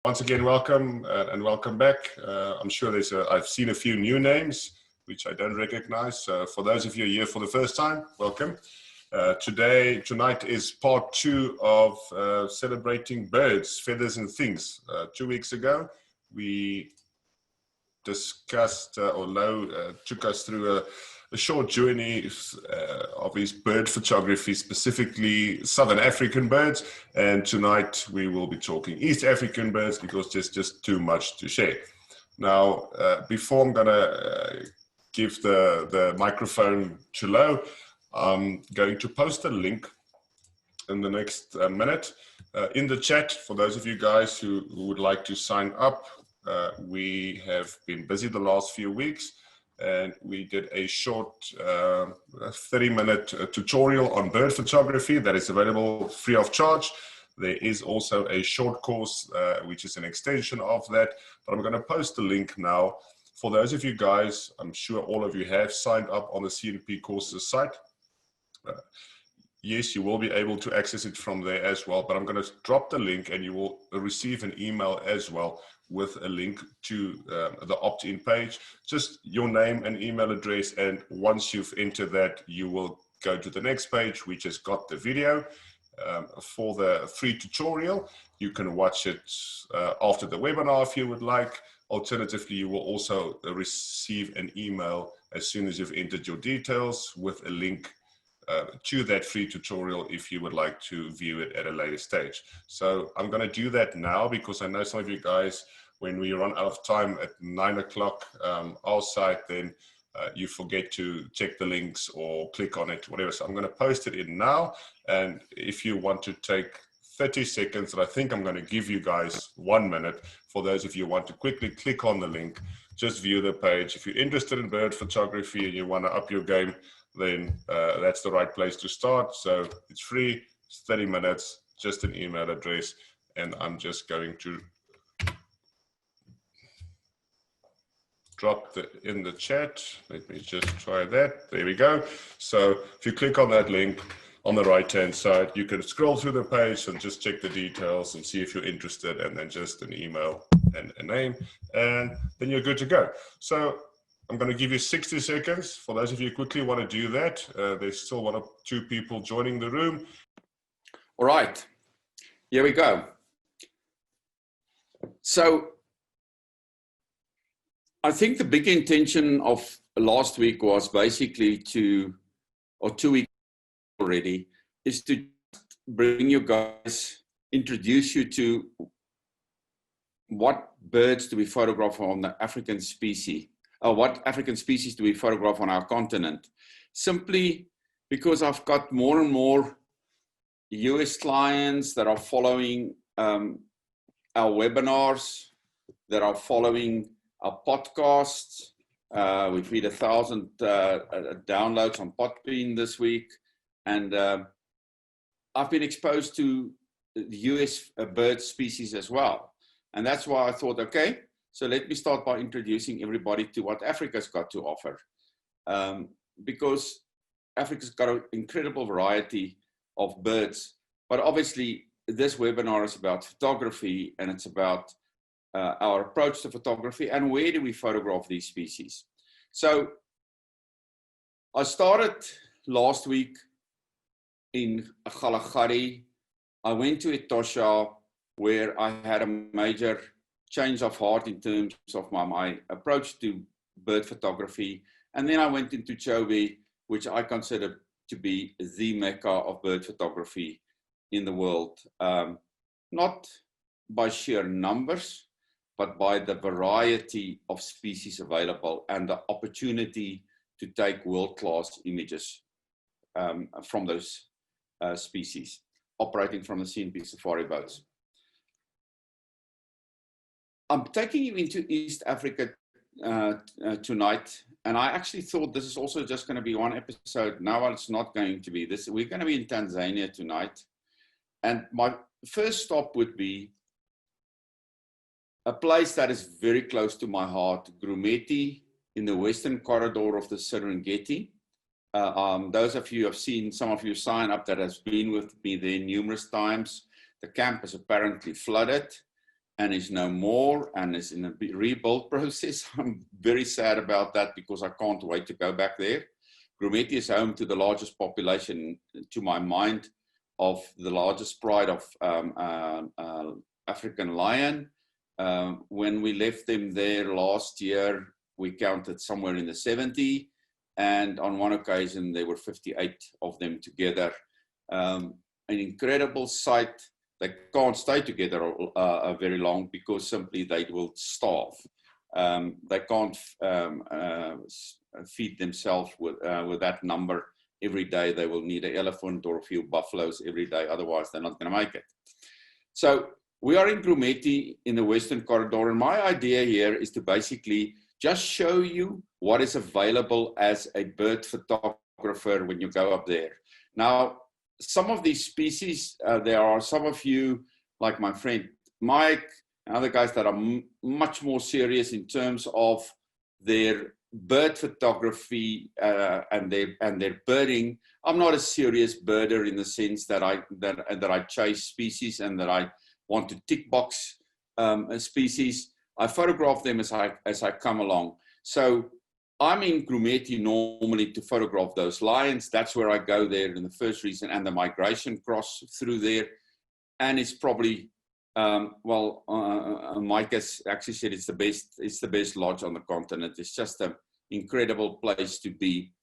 Once again, welcome and welcome back. I'm sure I've seen a few new names, which I don't recognize. For those of you here for the first time, welcome. Tonight is part 2 of celebrating birds, feathers and things. 2 weeks ago, we discussed, took us through a short journey of his bird photography, specifically Southern African birds. And tonight we will be talking East African birds because there's just too much to share. Now, before I'm gonna give the microphone to Lo, I'm going to post a link in the next minute in the chat for those of you guys who would like to sign up. We have been busy the last few weeks, and we did a short 30-minute tutorial on bird photography that is available free of charge. There is also a short course, which is an extension of that, but I'm going to post the link now. For those of you guys, I'm sure all of you have signed up on the CNP courses site. Yes, you will be able to access it from there as well, but I'm going to drop the link and you will receive an email as well with a link to the opt-in page. Just your name and email address, and once you've entered that, you will go to the next page, which has got the video for the free tutorial. You can watch it after the webinar if you would like. Alternatively, you will also receive an email as soon as you've entered your details with a link to that free tutorial if you would like to view it at a later stage. So I'm going to do that now because I know some of you guys, when we run out of time at 9 o'clock our side, then you forget to check the links or click on it, whatever. So I'm going to post it in now. And if you want to take 30 seconds, and I think I'm going to give you guys 1 minute for those of you who want to quickly click on the link, just view the page. If you're interested in bird photography and you want to up your game, then that's the right place to start. So it's free, it's 30 minutes, just an email address, and I'm just going to drop in the chat. Let me just try that. There we go. So if you click on that link on the right-hand side, you can scroll through the page and just check the details and see if you're interested, and then just an email and a name, and then you're good to go. So I'm going to give you 60 seconds. For those of you who quickly want to do that, there's still 1 or 2 people joining the room. All right, here we go. So I think the big intention of last week was basically or 2 weeks already, is to bring you guys, introduce you to what birds do we photograph on the African species. What African species do we photograph on our continent? Simply because I've got more and more US clients that are following our webinars, that are following our podcasts. We've hit 1,000 downloads on Podbean this week. And I've been exposed to the US bird species as well. And that's why I thought, okay, so let me start by introducing everybody to what Africa's got to offer. Because Africa's got an incredible variety of birds, but obviously this webinar is about photography, and it's about our approach to photography and where do we photograph these species. So I started last week in Galagari. I went to Etosha, where I had a major change of heart in terms of my approach to bird photography. And then I went into Chobe, which I consider to be the mecca of bird photography in the world. Not by sheer numbers, but by the variety of species available and the opportunity to take world-class images from those species, operating from the CNP safari boats. I'm taking you into East Africa tonight, and I actually thought this is also just going to be one episode. Now it's not going to be this. We're going to be in Tanzania tonight, and my first stop would be a place that is very close to my heart, Grumeti, in the western corridor of the Serengeti. Those of you have seen, some of you sign up that has been with me there numerous times. The camp is apparently flooded. and is no more and is in a rebuild process. I'm very sad about that because I can't wait to go back there. Grumeti is home to the largest population, to my mind, of the largest pride of African lion. When we left them there last year, we counted somewhere in the 70, and on one occasion there were 58 of them together. An incredible sight. They can't stay together very long because simply they will starve. They can't feed themselves with that number every day. They will need an elephant or a few buffaloes every day, otherwise they're not going to make it. So we are in Grumeti in the Western Corridor, and my idea here is to basically just show you what is available as a bird photographer when you go up there. Now, some of these species, there are some of you, like my friend Mike, and other guys that are much more serious in terms of their bird photography and their birding. I'm not a serious birder in the sense that I chase species and that I want to tick box a species. I photograph them as I come along. So I'm in Grumeti normally to photograph those lions. That's where I go there in the first reason, and the migration cross through there. And it's probably, Mike has actually said it's the best lodge on the continent. It's just an incredible place to be.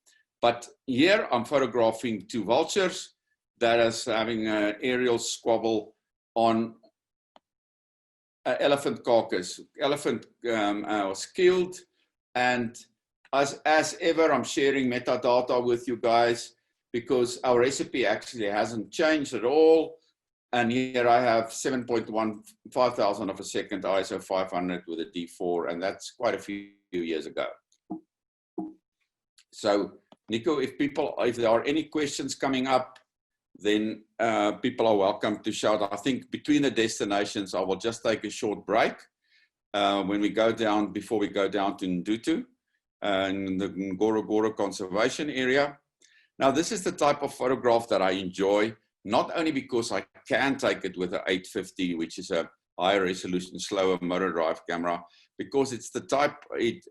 But here I'm photographing two vultures that is having an aerial squabble on an elephant carcass. Elephant was killed, and as ever, I'm sharing metadata with you guys because our recipe actually hasn't changed at all. And here I have 7.15 of a second ISO 500 with a D4, and that's quite a few years ago. So, Nico, if there are any questions coming up, then people are welcome to shout. I think between the destinations, I will just take a short break when we go down, before we go down to Ndutu. In the Ngorongoro Conservation Area. Now, this is the type of photograph that I enjoy, not only because I can take it with an 850, which is a higher resolution, slower motor drive camera, because it's the type, it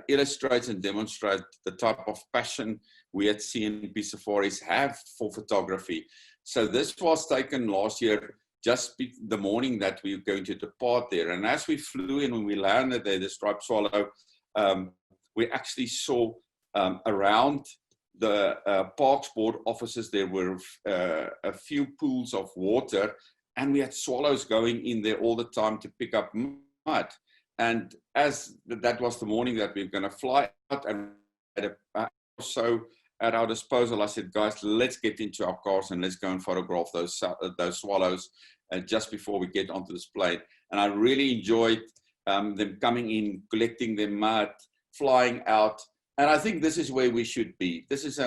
illustrates and demonstrates the type of passion we at CNP Safaris have for photography. So this was taken last year, just the morning that we were going to depart there. And as we flew in, when we landed there, the striped swallow, we actually saw around the Parks Board offices, there were a few pools of water, and we had swallows going in there all the time to pick up mud. And as that was the morning that we were going to fly out, and so at our disposal, I said, guys, let's get into our cars and let's go and photograph those swallows just before we get onto this plane. And I really enjoyed them coming in, collecting their mud, flying out, and I think this is where we should be. This is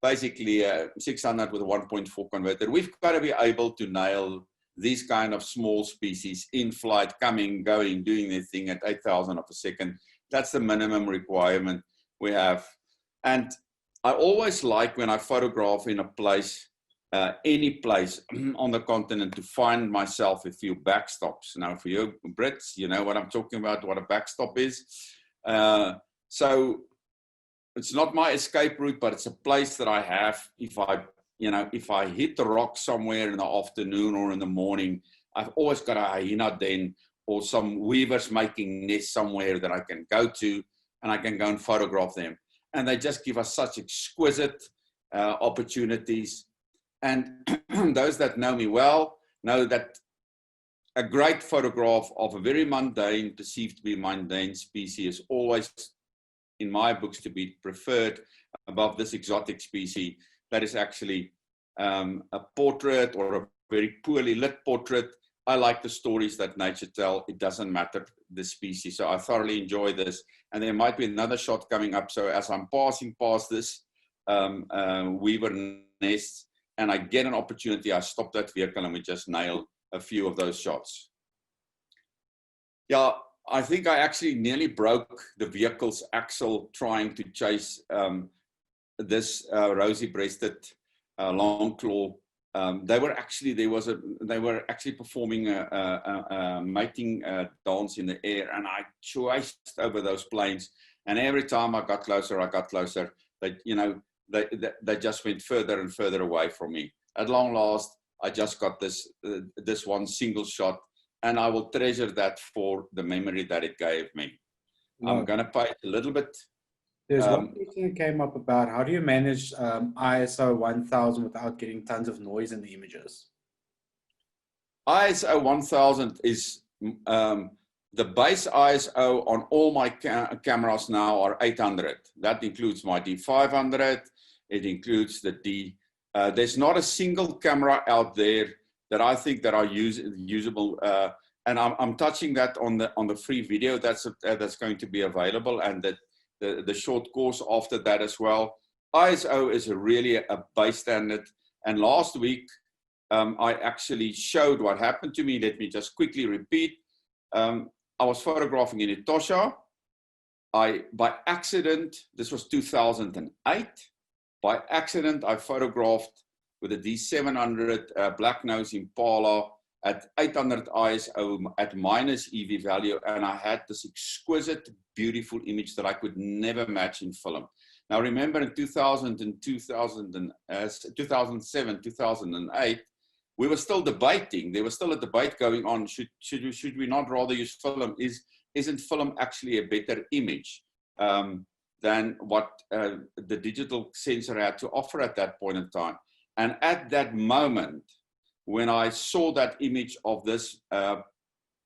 basically a 600 with a 1.4 converter. We've got to be able to nail these kind of small species in flight, coming, going, doing their thing at 8,000 of a second. That's the minimum requirement we have. And I always like when I photograph in a place, any place on the continent, to find myself a few backstops. Now, for you Brits, you know what I'm talking about, what a backstop is. So it's not my escape route, but it's a place that I have. If I hit the rock somewhere in the afternoon or in the morning, I've always got a hyena den or some weavers making nests somewhere that I can go to, and I can go and photograph them. And they just give us such exquisite opportunities. And those that know me well know that a great photograph of a very mundane, perceived to be mundane species is always, in my books, to be preferred above this exotic species that is actually a portrait or a very poorly lit portrait. I like the stories that nature tells. It doesn't matter the species. So I thoroughly enjoy this. And there might be another shot coming up. So as I'm passing past this weaver nest and I get an opportunity, I stop that vehicle and we just nail a few of those shots. Yeah, I think I actually nearly broke the vehicle's axle trying to chase this rosy-breasted long claw they were actually performing a mating dance in the air, and I chased over those planes. And every time I got closer, they just went further and further away from me. At long last, I just got this one single shot, and I will treasure that for the memory that it gave me. No. I'm going to pay a little bit. There's one question that came up about how do you manage ISO 1000 without getting tons of noise in the images? ISO 1000 is the base ISO on all my cameras now are 800. That includes my D500. It includes the D. There's not a single camera out there that I think that are usable. And I'm touching that on the free video that's going to be available, and the short course after that as well. ISO is really a base standard. And last week, I actually showed what happened to me. Let me just quickly repeat. I was photographing in Etosha. By accident, this was 2008. By accident, I photographed with a D700 black nose Impala at 800 ISO at minus EV value, and I had this exquisite, beautiful image that I could never match in film. Now remember, in 2007, 2008, we were still debating. There was still a debate going on. Should we not rather use film? Isn't film actually a better image than what the digital sensor had to offer at that point in time? And at that moment, when I saw that image of this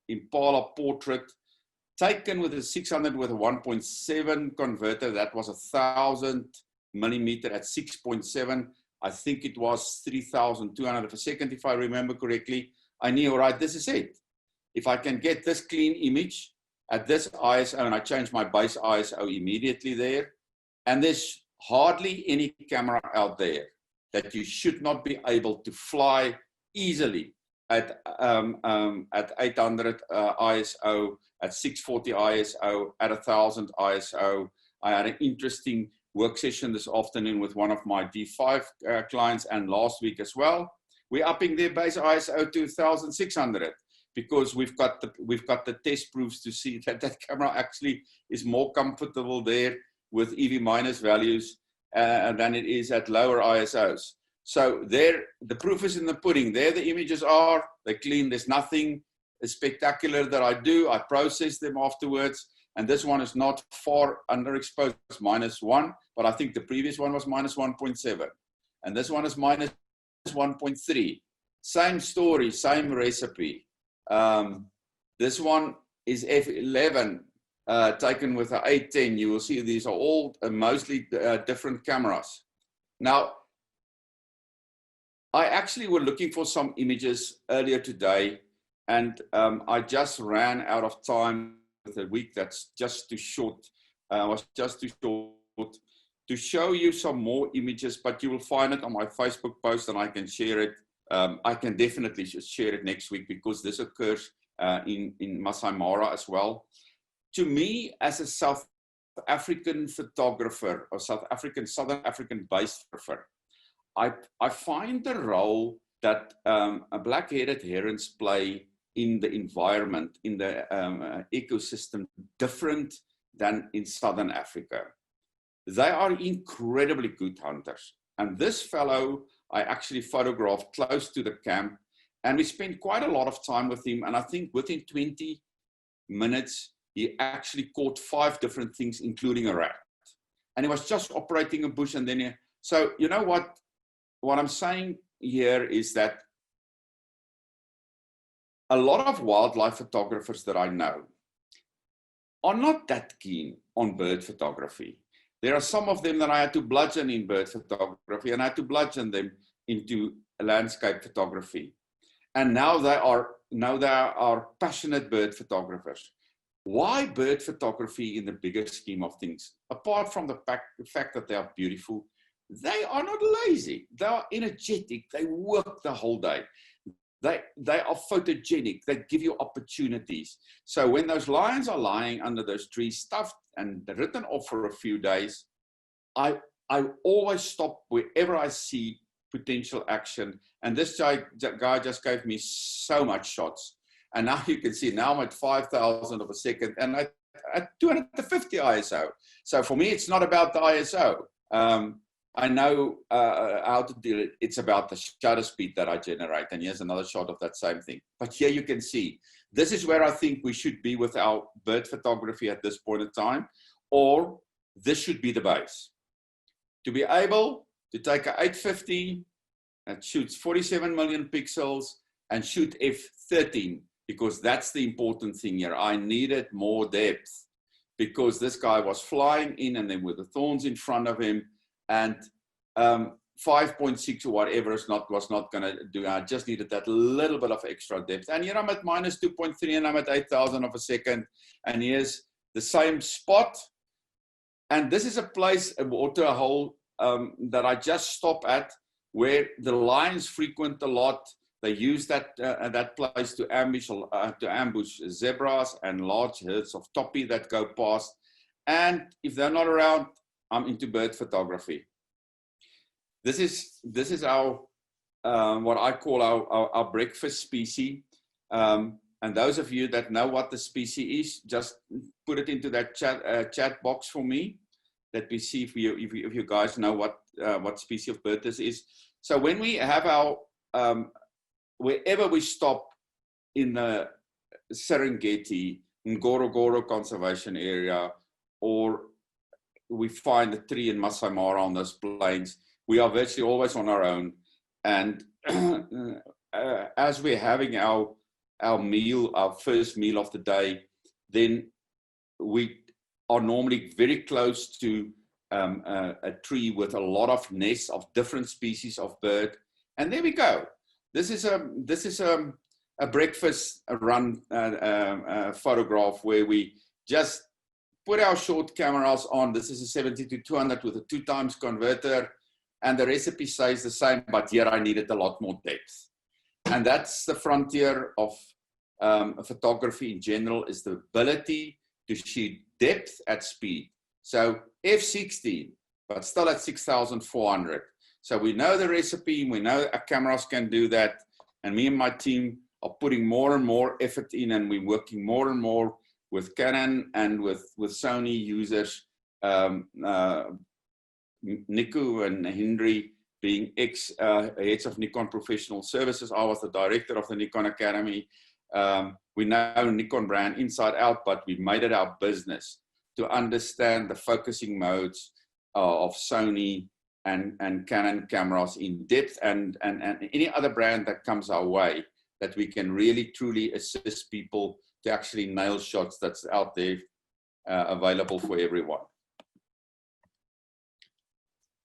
Impala portrait taken with a 600 with a 1.7 converter, that was 1,000 millimeter at 6.7. I think it was 3,200 per second, if I remember correctly. I knew, all right, this is it. If I can get this clean image at this ISO, and I changed my base ISO immediately there, and there's hardly any camera out there that you should not be able to fly easily at 800 ISO, at 640 ISO, at 1,000 ISO. I had an interesting work session this afternoon with one of my D5 clients, and last week as well. We're upping their base ISO to 1,600 because we've got the test proofs to see that that camera actually is more comfortable there with EV minus values than it is at lower ISOs. So there, the proof is in the pudding. There the images are, they're clean. There's nothing spectacular that I do. I process them afterwards. And this one is not far underexposed, it's -1, but I think the previous one was -1.7. And this one is -1.3. Same story, same recipe. This one is F11 taken with an A10. You will see these are all mostly different cameras. Now, I actually were looking for some images earlier today, and I just ran out of time with a week that's just too short. Was just too short to show you some more images, but you will find it on my Facebook post, and I can share it. I can definitely share it next week because this occurs in Masai Mara as well. To me, as a South African photographer, or Southern African based photographer, I find the role that black-headed herons play in the environment, in the ecosystem, different than in Southern Africa. They are incredibly good hunters. And this fellow, I actually photographed close to the camp, and we spent quite a lot of time with him. And I think within 20 minutes, he actually caught 5 different things, including a rat. And he was just operating a bush, and then so you know what I'm saying here is that a lot of wildlife photographers that I know are not that keen on bird photography. There are some of them that I had to bludgeon in bird photography, and I had to bludgeon them into landscape photography. And now they are passionate bird photographers. Why bird photography in the bigger scheme of things? Apart from the fact that they are beautiful, they are not lazy. They are energetic. They work the whole day. They are photogenic. They give you opportunities. So when those lions are lying under those trees, stuffed and written off for a few days, I always stop wherever I see potential action. And this guy just gave me so much shots. And now you can see, now I'm at 5,000 of a second and at 250 ISO. So for me, it's not about the ISO. I know how to deal it. It's about the shutter speed that I generate. And here's another shot of that same thing. But here you can see, this is where I think we should be with our bird photography at this point in time, or this should be the base. To be able to take a 850 that shoots 47 million pixels and shoot f13, because that's the important thing here. I needed more depth because this guy was flying in and then with the thorns in front of him, and 5.6 or whatever was not going to do. I just needed that little bit of extra depth. And here I'm at minus 2.3 and I'm at 8,000 of a second. And here's the same spot. And this is a place, a water hole that I just stop at, where the lions frequent a lot. They use that place to ambush zebras and large herds of toppy that go past. And if they're not around, I'm into bird photography. This is our what I call our breakfast species. And those of you that know what the species is, just put it into that chat box for me. Let me see if you guys know what species of bird this is. So when we have our wherever we stop in the Serengeti, Ngorongoro Conservation Area, or we find a tree in Masai Mara on those plains, we are virtually always on our own. And as we're having our meal, our first meal of the day, then we are normally very close to a tree with a lot of nests of different species of bird. And there we go. This is a breakfast run photograph where we just put our short cameras on. This is a 70-200 with a 2x converter, and the recipe says the same, but here I needed a lot more depth. And that's the frontier of photography in general, is the ability to shoot depth at speed. So f16, but still at 6,400. So we know the recipe, we know our cameras can do that. And me and my team are putting more and more effort in, and we're working more and more with Canon and with Sony users. Niku and Henry being heads of Nikon Professional Services. I was the director of the Nikon Academy. We know Nikon brand inside out, but we made it our business to understand the focusing modes of Sony and Canon cameras in depth, and any other brand that comes our way, that we can really truly assist people to actually nail shots that's out there available for everyone.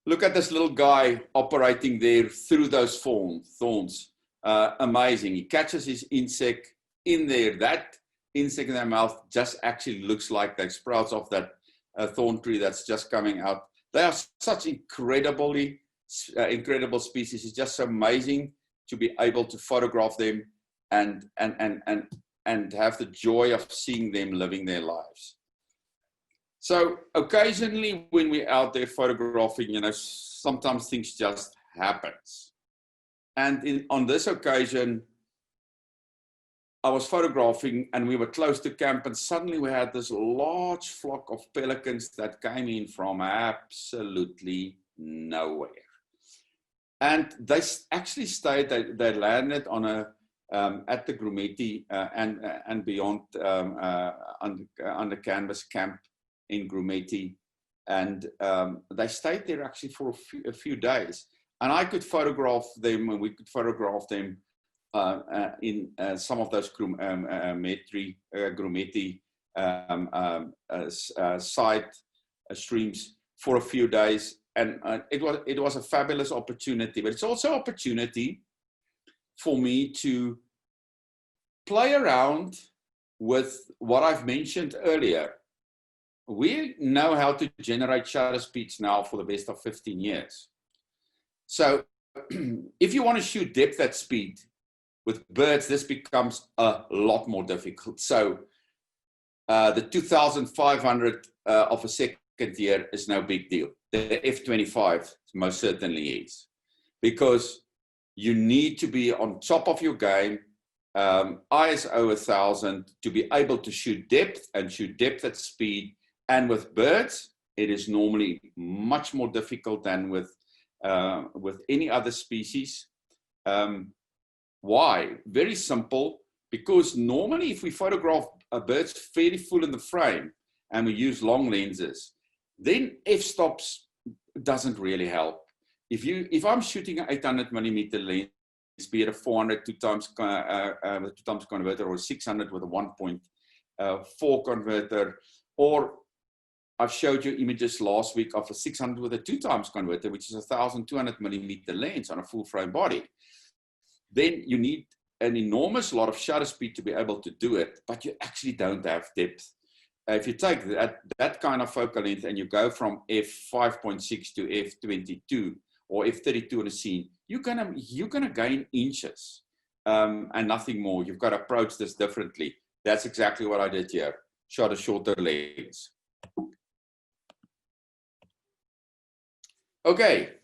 Look at this little guy operating there through those thorns. Amazing. He catches his insect in there. That insect in their mouth just actually looks like the sprouts of that thorn tree that's just coming out. They are such incredible species. It's just amazing to be able to photograph them and have the joy of seeing them living their lives. So occasionally when we're out there photographing, you know, sometimes things just happens. And on this occasion, I was photographing and we were close to camp, and suddenly we had this large flock of pelicans that came in from absolutely nowhere. And they actually stayed, they landed on at the Grumeti and beyond on the canvas camp in Grumeti. And they stayed there actually for a few days. And I could photograph them, and we could photograph them in some of those Grumeti side streams for a few days. And it was a fabulous opportunity, but it's also an opportunity for me to play around with what I've mentioned earlier. We know how to generate shutter speeds now for the best of 15 years. So if you want to shoot depth at speed with birds, this becomes a lot more difficult. So the 2,500 of a second here is no big deal. The F25 most certainly is. because you need to be on top of your game. ISO 1000 to be able to shoot depth and shoot depth at speed. And with birds, it is normally much more difficult than with any other species. Why? Very simple, because normally if we photograph a bird fairly full in the frame and we use long lenses, then f-stops doesn't really help. If I'm shooting an 800mm lens, be it a 400 2 times converter, or 600 with a 1.4 converter, or I've showed you images last week of a 600 with a 2 times converter, which is a 1200mm lens on a full frame body. Then you need an enormous lot of shutter speed to be able to do it, but you actually don't have depth. If you take that kind of focal length and you go from f5.6 to f22 or f32 on a scene, you're gonna gain inches and nothing more. You've got to approach this differently. That's exactly what I did here. Shot a shorter lens. Okay,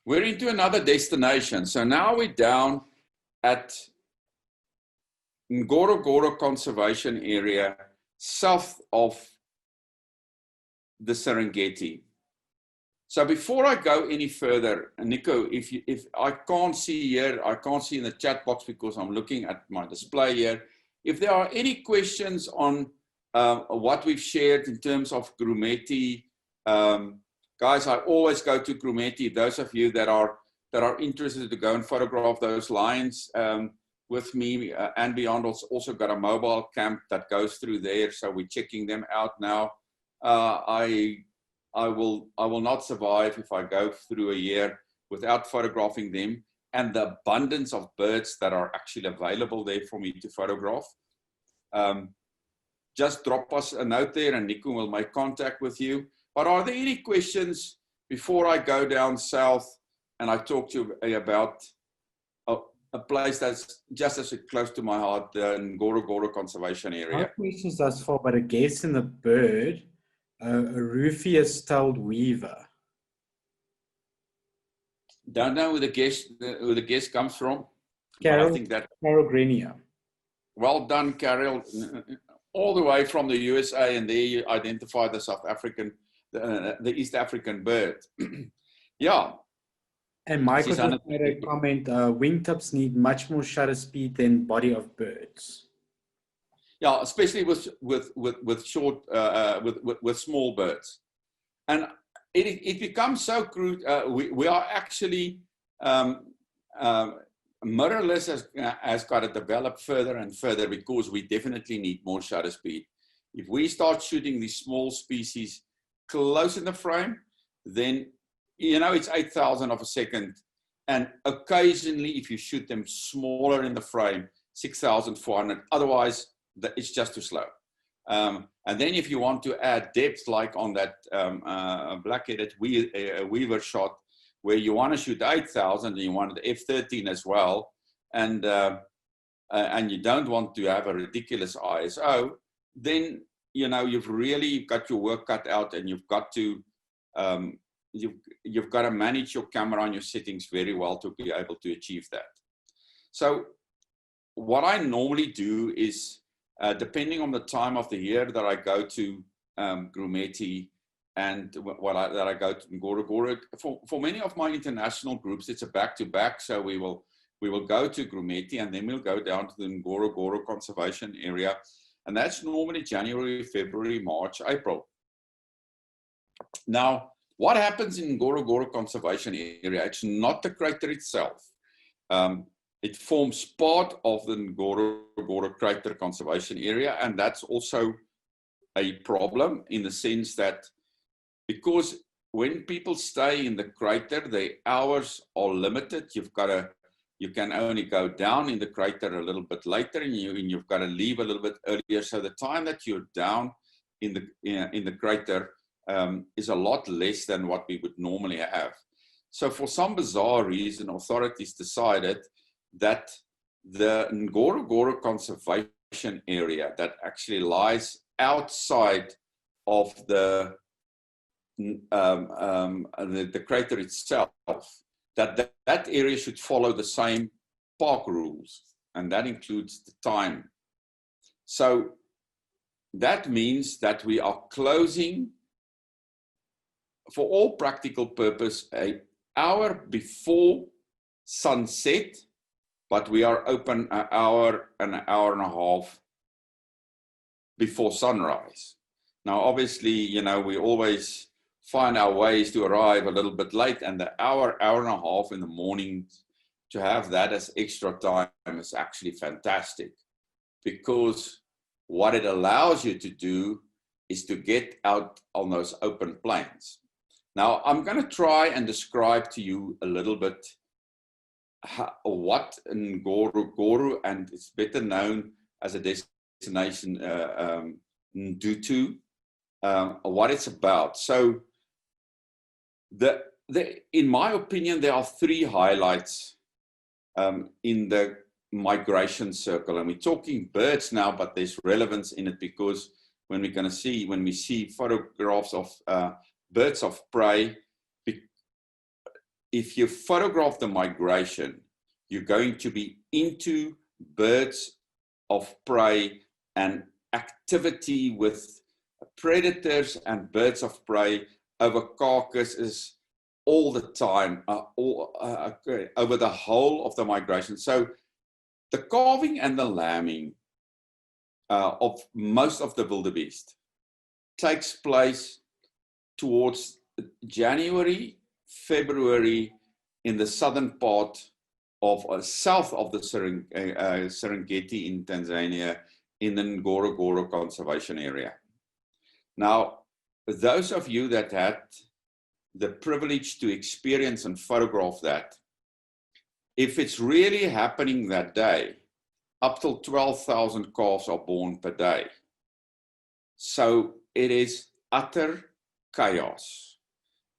we're into another destination. So now we're down at Ngorongoro Conservation Area, south of the Serengeti. So before I go any further, Nico, if I can't see here, I can't see in the chat box because I'm looking at my display here. If there are any questions on what we've shared in terms of Grumeti, guys, I always go to Grumeti. Those of you that are interested to go and photograph those lions with me and beyond, also got a mobile camp that goes through there. So we're checking them out now. I will not survive if I go through a year without photographing them and the abundance of birds that are actually available there for me to photograph. Just drop us a note there and Nico will make contact with you. But are there any questions before I go down south and I talk to you about a place that's just as close to my heart, the Ngorongoro Conservation Area? No questions thus far, but a guess in the bird, a Rufous-tailed weaver. Don't know who the guess comes from. Carol, I think that Carogrenia. Well done, Carol. All the way from the USA, and there you identify the South African, the East African bird. Yeah. And Michael just made a comment, wingtips need much more shutter speed than body of birds. Yeah, especially with short, with small birds. And it becomes so crude. We are actually, mirrorless has got to develop further and further because we definitely need more shutter speed. If we start shooting these small species close in the frame, then you know it's 8,000 of a second, and occasionally if you shoot them smaller in the frame, 6,400. Otherwise, it's just too slow. And then if you want to add depth, like on that black-headed weaver shot, where you want to shoot 8,000 and you want the f13 as well, and you don't want to have a ridiculous ISO, then you know you've really got your work cut out, and you've got to you've got to manage your camera and your settings very well to be able to achieve that. So what I normally do is, depending on the time of the year that I go to Grumeti and that I go to Ngorongoro, for many of my international groups, it's a back-to-back. So we will go to Grumeti and then we'll go down to the Ngorongoro Conservation Area. And that's normally January, February, March, April. Now, what happens in Ngorongoro Conservation Area? It's not the crater itself. It forms part of the Ngorongoro Crater Conservation Area, and that's also a problem in the sense that because when people stay in the crater, their hours are limited. You can only go down in the crater a little bit later, and you've got to leave a little bit earlier. So the time that you're down in the crater is a lot less than what we would normally have. So for some bizarre reason, authorities decided that the Ngorongoro Conservation Area that actually lies outside of the crater itself that area should follow the same park rules, and that includes the time. So that means that we are closing, for all practical purpose, an hour before sunset, but we are open an hour and a half before sunrise. Now, obviously, you know, we always find our ways to arrive a little bit late, and the hour and a half in the morning, to have that as extra time is actually fantastic, because what it allows you to do is to get out on those open plains. Now, I'm going to try and describe to you a little bit what Ngorongoro, and it's better known as a destination, Ndutu, what it's about. So, in my opinion, there are three highlights in the migration circle, and we're talking birds now, but there's relevance in it, because when we see photographs of birds of prey, if you photograph the migration, you're going to be into birds of prey and activity with predators and birds of prey over carcasses all the time, over the whole of the migration. So the calving and the lambing of most of the wildebeest takes place towards January, February in the southern part of south of the Serengeti in Tanzania, in the Ngorongoro Conservation Area. Now, those of you that had the privilege to experience and photograph that, if it's really happening that day, up till 12,000 calves are born per day. So it is utter chaos.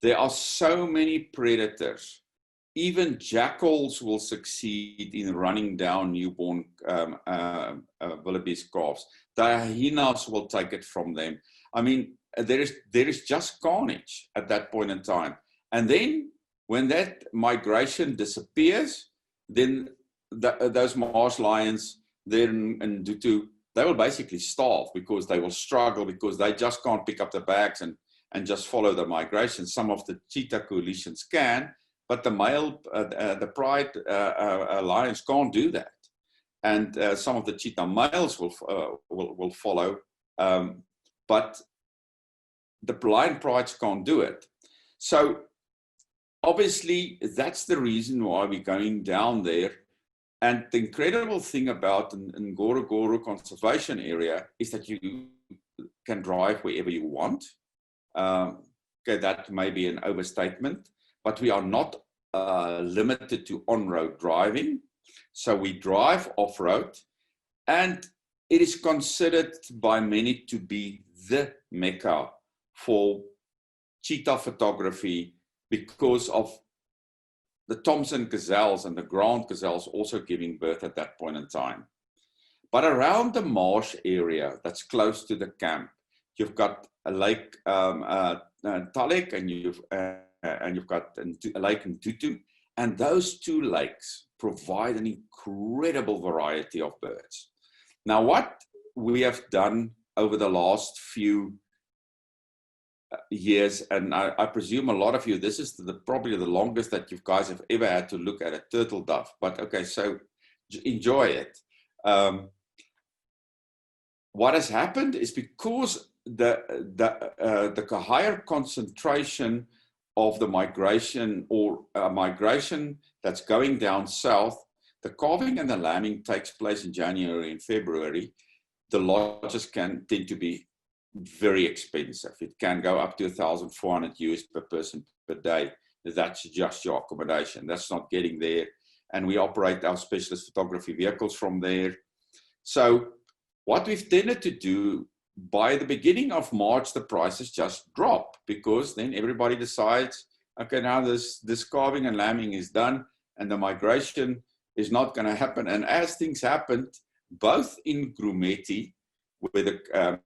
There are so many predators. Even jackals will succeed in running down newborn wildebeest calves. The hyenas will take it from them. I mean, there is just carnage at that point in time. And then when that migration disappears, then those marsh lions there in Ndutu, they will basically starve, because they will struggle, because they just can't pick up the bags and just follow the migration. Some of the cheetah coalitions can, but the male, the pride lions can't do that. And some of the cheetah males will follow, but the blind prides can't do it. So obviously, that's the reason why we're going down there. And the incredible thing about the Ngorongoro Conservation Area is that you can drive wherever you want. Okay, that may be an overstatement, but we are not limited to on-road driving. So we drive off-road, and it is considered by many to be the Mecca for cheetah photography, because of the Thompson gazelles and the Grant gazelles also giving birth at that point in time. But around the marsh area that's close to the camp, you've got a lake Talek, and you've got a lake Ndutu, and those two lakes provide an incredible variety of birds. Now, what we have done over the last few years, and I presume a lot of you, this is probably the longest that you guys have ever had to look at a turtle dove, but okay, so enjoy it. What has happened is, because the higher concentration of the migration, or migration that's going down south, the calving and the lambing takes place in January and February. The lodges can tend to be very expensive. It can go up to $1,400 per person per day. That's just your accommodation. That's not getting there. And we operate our specialist photography vehicles from there. So what we've tended to do, by the beginning of March, the prices just drop, because then everybody decides, okay, now this calving and lambing is done, and the migration is not going to happen. And as things happened, both in Grumeti, where the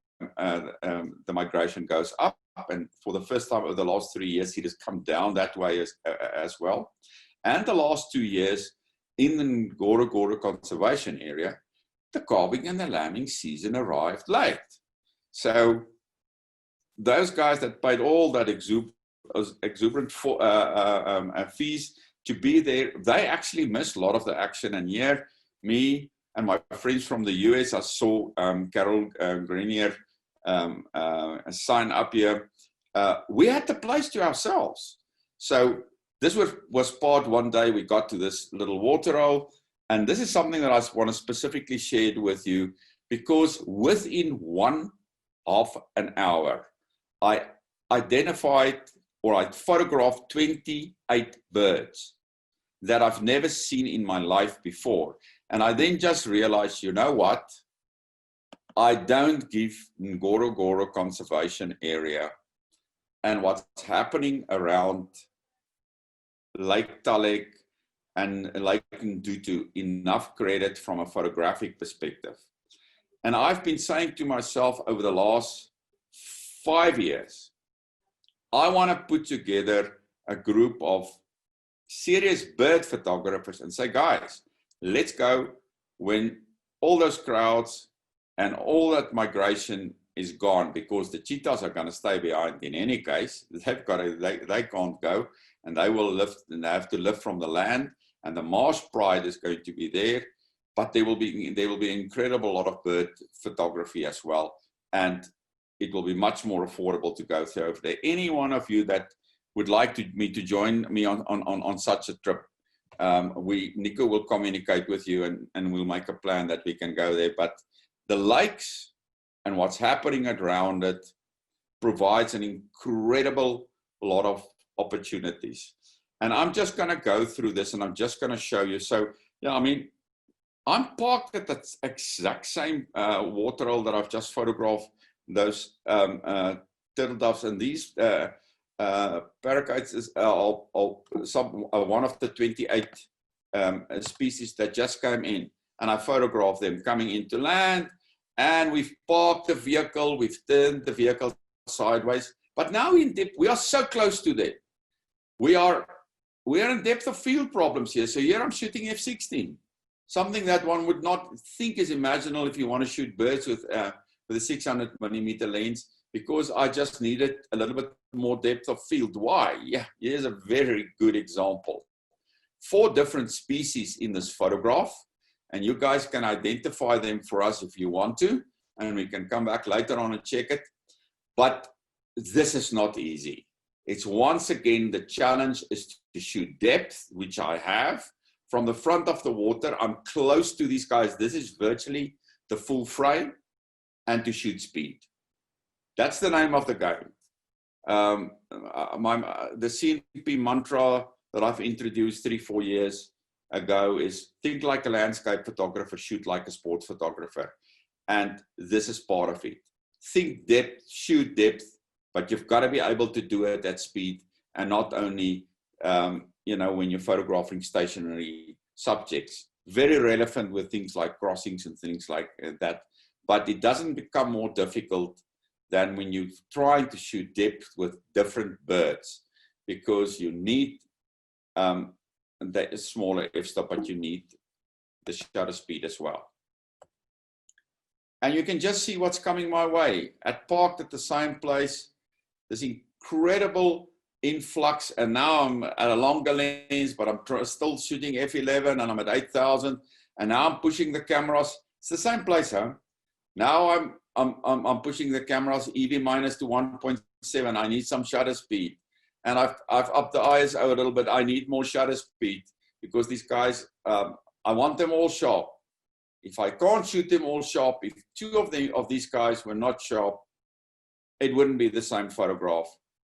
migration goes up, and for the first time over the last 3 years, it has come down that way as well. And the last 2 years in the Ngorongoro Conservation Area, the calving and the lambing season arrived late. So those guys that paid all that exuberant fees to be there, they actually missed a lot of the action. And here, me and my friends from the US, I saw Carol Grenier sign up here. We had the place to ourselves. So this was part one day we got to this little water hole. And this is something that I want to specifically share with you, because within 1/2 an hour, I identified or I photographed 28 birds that I've never seen in my life before. And I then just realized, you know what? I don't give Ngorongoro Conservation Area and what's happening around Lake Talek and Lake Ndutu enough credit from a photographic perspective. And I've been saying to myself over the last 5 years, I want to put together a group of serious bird photographers and say, guys, let's go when all those crowds and all that migration is gone, because the cheetahs are going to stay behind in any case. They can't go, and they will live, and they have to live from the land, and the marsh pride is going to be there, but there will be an incredible lot of bird photography as well, and it will be much more affordable to go through over there. Any one of you that would like me to join me on such a trip, Nico will communicate with you, and we'll make a plan that we can go there. But the lakes and what's happening around it provides an incredible lot of opportunities. And I'm just going to go through this, and I'm just going to show you. So, yeah, I mean, I'm parked at the exact same water hole that I've just photographed, those turtle doves, and these parakeets is one of the 28 species that just came in, and I photographed them coming into land, and we've parked the vehicle, we've turned the vehicle sideways, but now in depth, we are so close to them. We are in depth of field problems here. So here I'm shooting F16, something that one would not think is imaginable if you want to shoot birds with a 600mm lens, because I just needed a little bit more depth of field. Why? Yeah, here's a very good example. 4 different species in this photograph, and you guys can identify them for us if you want to, and we can come back later on and check it. But this is not easy. It's once again, the challenge is to shoot depth, which I have. From the front of the water, I'm close to these guys. This is virtually the full frame, and to shoot speed. That's the name of the game. The CNP mantra that I've introduced 3-4 years ago is think like a landscape photographer, shoot like a sports photographer. And this is part of it. Think depth, shoot depth, but you've got to be able to do it at speed, and not only, when you're photographing stationary subjects. Very relevant with things like crossings and things like that. But it doesn't become more difficult than when you're trying to shoot depth with different birds, because you need the smaller f-stop, but you need the shutter speed as well. And you can just see what's coming my way. Parked at the same place, this incredible influx, and now I'm at a longer lens, but I'm still shooting f11, and I'm at 8,000, and now I'm pushing the cameras. It's the same place, huh? Now I'm pushing the cameras EV minus to 1.7. I need some shutter speed, and I've upped the ISO a little bit. I need more shutter speed, because these guys, I want them all sharp. If I can't shoot them all sharp, if 2 of these guys were not sharp, it wouldn't be the same photograph.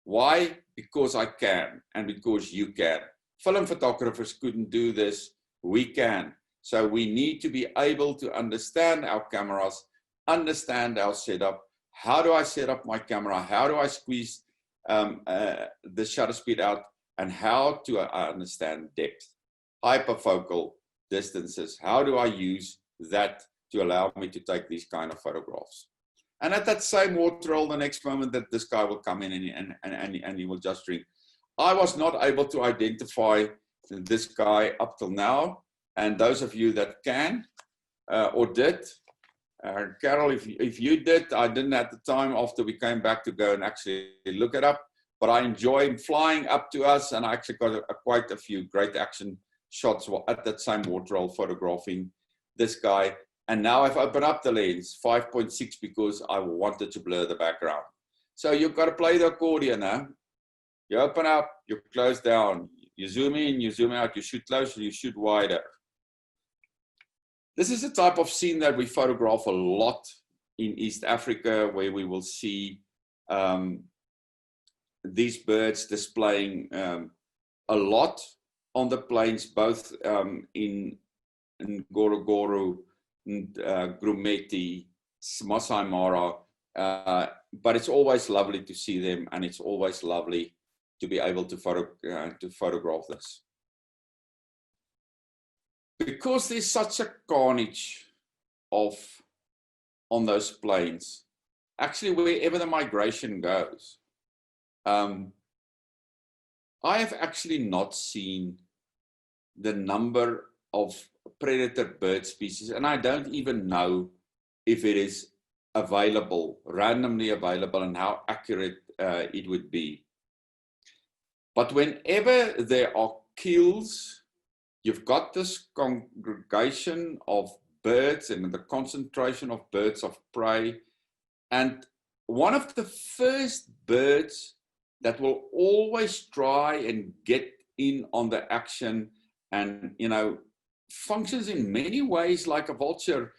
Why? Because I can, and because you can. Film photographers couldn't do this. We can. So we need to be able to understand our cameras, understand our setup. How do I set up my camera? How do I squeeze the shutter speed out? And how to understand depth, hyperfocal distances. How do I use that to allow me to take these kind of photographs? And at that same water hole, the next moment that this guy will come in and he will just drink. I was not able to identify this guy up till now. And those of you that can or did, Carol, if you did, I didn't at the time after we came back to go and actually look it up, but I enjoy him flying up to us, and I actually got quite a few great action shots at that same water hole photographing this guy. And now I've opened up the lens 5.6 because I wanted to blur the background. So you've got to play the accordion now. You open up, you close down, you zoom in, you zoom out, you shoot closer, you shoot wider. This is the type of scene that we photograph a lot in East Africa, where we will see these birds displaying a lot on the plains, both in Ngorongoro, Grumeti, Masai Mara, but it's always lovely to see them, and it's always lovely to be able to photograph this. Because there's such a carnage on those plains, actually wherever the migration goes, I have actually not seen the number of predator bird species, and I don't even know if it is available, randomly available, and how accurate it would be. But whenever there are kills, you've got this congregation of birds and the concentration of birds of prey. And one of the first birds that will always try and get in on the action and, you know, functions in many ways like a vulture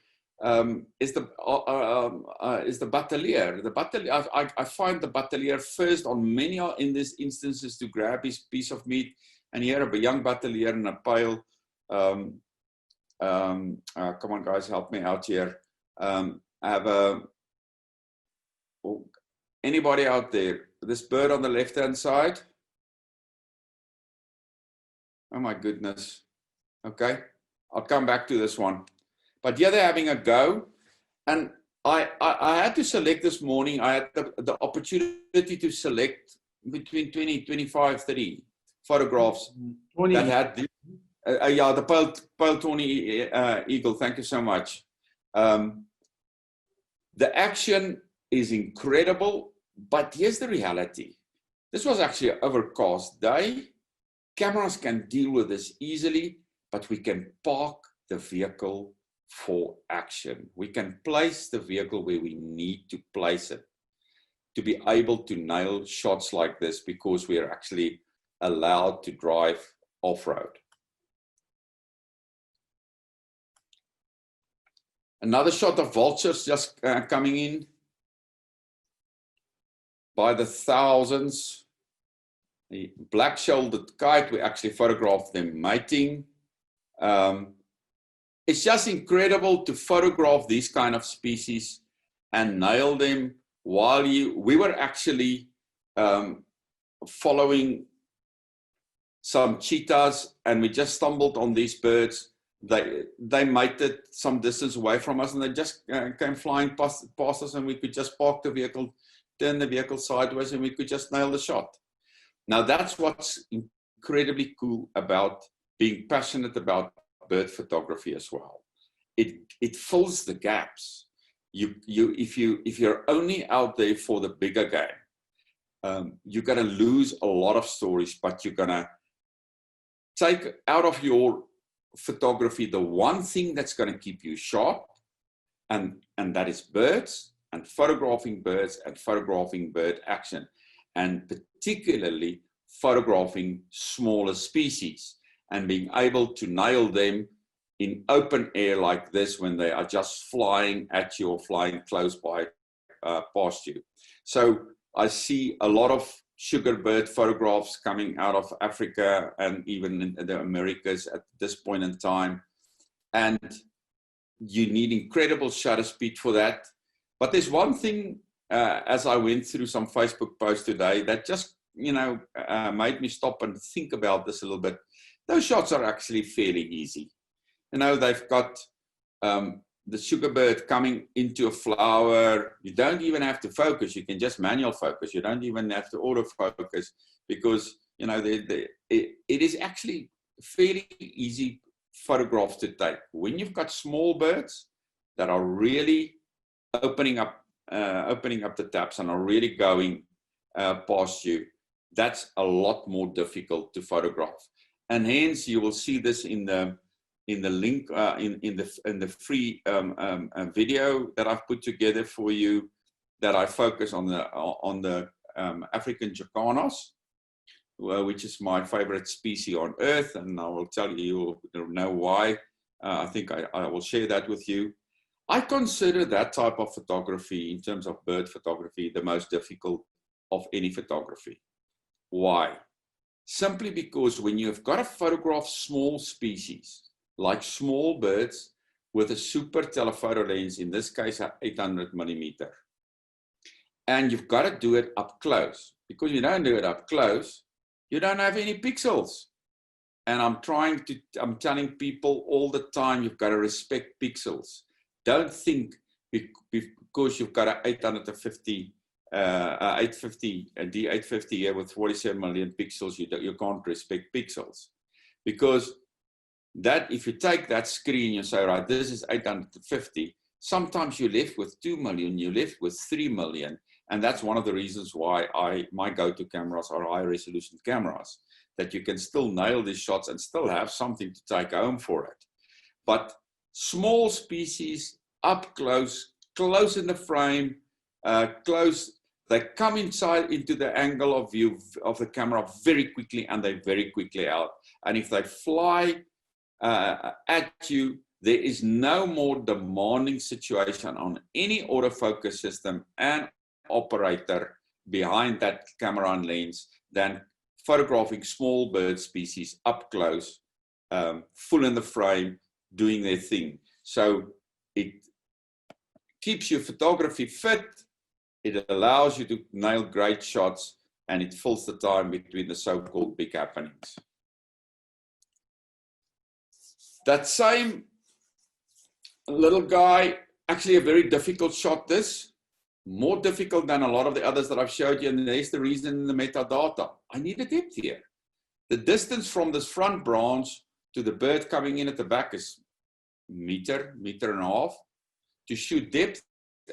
is the battalier. The battalier, I find the battalier first on many in these instances to grab his piece of meat. And here a young battalier in a pail. Come on, guys, help me out here. I have anybody out there? This bird on the left-hand side. Oh my goodness. Okay, I'll come back to this one. But here they're having a go, and I had to select this morning. I had the opportunity to select between 20, 25, 30 photographs 20. that had yeah, the pearl tawny eagle. Thank you so much. The action is incredible, but here's the reality. This was actually an overcast day. Cameras can deal with this easily, but we can park the vehicle for action. We can place the vehicle where we need to place it to be able to nail shots like this, because we are actually allowed to drive off-road. Another shot of vultures just coming in by the thousands. The black-shouldered kite, we actually photographed them mating. It's just incredible to photograph these kind of species and nail them while we were actually following some cheetahs, and we just stumbled on these birds. They mated some distance away from us, and they just came flying past us, and we could just park the vehicle, turn the vehicle sideways, and we could just nail the shot. Now that's what's incredibly cool about being passionate about bird photography as well. It fills the gaps. If you're only out there for the bigger game, you're going to lose a lot of stories, but you're going to take out of your photography the one thing that's going to keep you sharp, and that is birds, and photographing birds and photographing bird action, and particularly photographing smaller species and being able to nail them in open air like this when they are just flying at you or flying close by past you. So I see a lot of sugar bird photographs coming out of Africa and even in the Americas at this point in time. And you need incredible shutter speed for that. But there's one thing, as I went through some Facebook posts today, that just, you know, made me stop and think about this a little bit. Those shots are actually fairly easy. You know, they've got the sugar bird coming into a flower. You don't even have to focus. You can just manual focus. You don't even have to autofocus, because, you know, it is actually fairly easy photographs to take. When you've got small birds that are really opening up the taps and are really going past you, that's a lot more difficult to photograph. And hence you will see this in the link in the free video that I've put together for you, that I focus on the African jacanas, which is my favorite species on earth, and I will tell you, you'll know why. I think I will share that with you. I consider that type of photography, in terms of bird photography, the most difficult of any photography. Why? Simply because when you've got to photograph small species, like small birds with a super telephoto lens, in this case, an 800mm, and you've got to do it up close, because you don't do it up close, you don't have any pixels. And I'm telling people all the time, you've got to respect pixels. Don't think because you've got an 850 D850 here with 47 million pixels, you can't respect pixels. Because that, if you take that screen, you say, right, this is 850, sometimes you're left with 2 million, you're left with 3 million. And that's one of the reasons why my go-to cameras are high resolution cameras, that you can still nail these shots and still have something to take home for it. But small species, up close, close in the frame, close, they come inside into the angle of view of the camera very quickly, and they're very quickly out. And if they fly at you, there is no more demanding situation on any autofocus system and operator behind that camera and lens than photographing small bird species up close, full in the frame, doing their thing. So it keeps your photography fit, it allows you to nail great shots, and it fills the time between the so-called big happenings. That same little guy, actually a very difficult shot, this, more difficult than a lot of the others that I've showed you, and there's the reason in the metadata. I need a depth here. The distance from this front branch to the bird coming in at the back is meter and a half. To shoot depth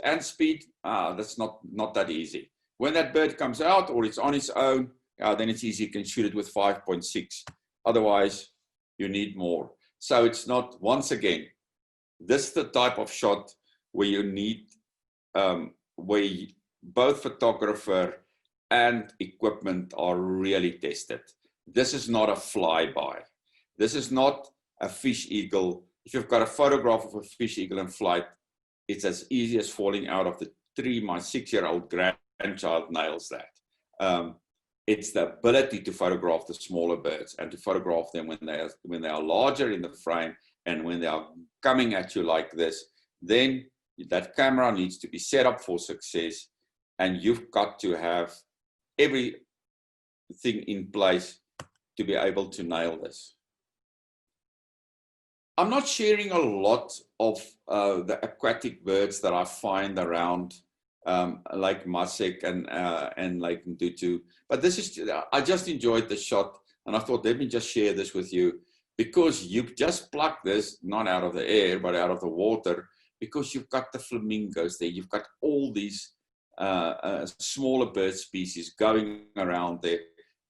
and speed, that's not that easy. When that bird comes out or it's on its own, then it's easy, you can shoot it with 5.6. Otherwise, you need more. So it's not, once again, this is the type of shot where you need, where both photographer and equipment are really tested. This is not a flyby. This is not a fish eagle. If you've got a photograph of a fish eagle in flight, it's as easy as falling out of the tree. My 6-year-old grandchild nails that. It's the ability to photograph the smaller birds and to photograph them when they are larger in the frame, and when they are coming at you like this, then that camera needs to be set up for success, and you've got to have everything in place to be able to nail this. I'm not sharing a lot of the aquatic birds that I find around Lake Masek and Lake Ndutu, but this is, I just enjoyed the shot, and I thought, let me just share this with you, because you've just plucked this, not out of the air, but out of the water, because you've got the flamingos there, you've got all these smaller bird species going around there,